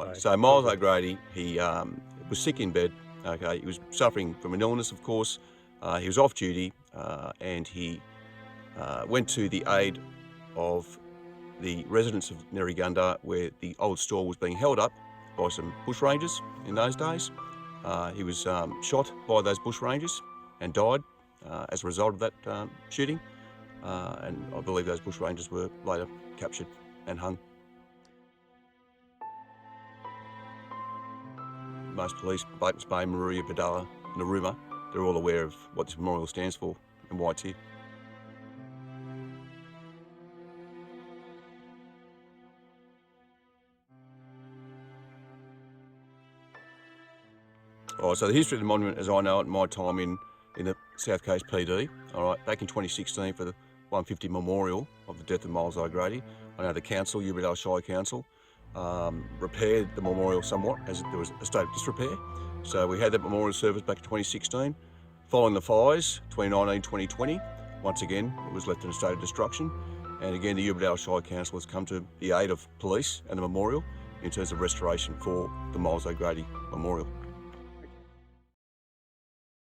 Right. So Miles O'Grady, he was sick in bed. Okay, he was suffering from an illness, of course. He was off duty, and he went to the aid of the residents of Nerrigundah, where the old store was being held up by some bushrangers in those days. He was shot by those bushrangers and died as a result of that shooting. And I believe those bushrangers were later captured and hung. Most police, Batemans Bay, Maruya, Badalla, Narooma, they're all aware of what this memorial stands for and why it's here. All right, so the history of the monument, as I know it, in my time in the South Coast PD, all right, back in 2016 for the 150 memorial of the death of Miles O'Grady, I know the council, Eurobodalla Shire Council, repaired the memorial somewhat as there was a state of disrepair. So we had that memorial service back in 2016. Following the fires, 2019-2020, once again, it was left in a state of destruction. And again, the Eurobodalla Shire Council has come to the aid of police and the memorial in terms of restoration for the Miles O'Grady memorial.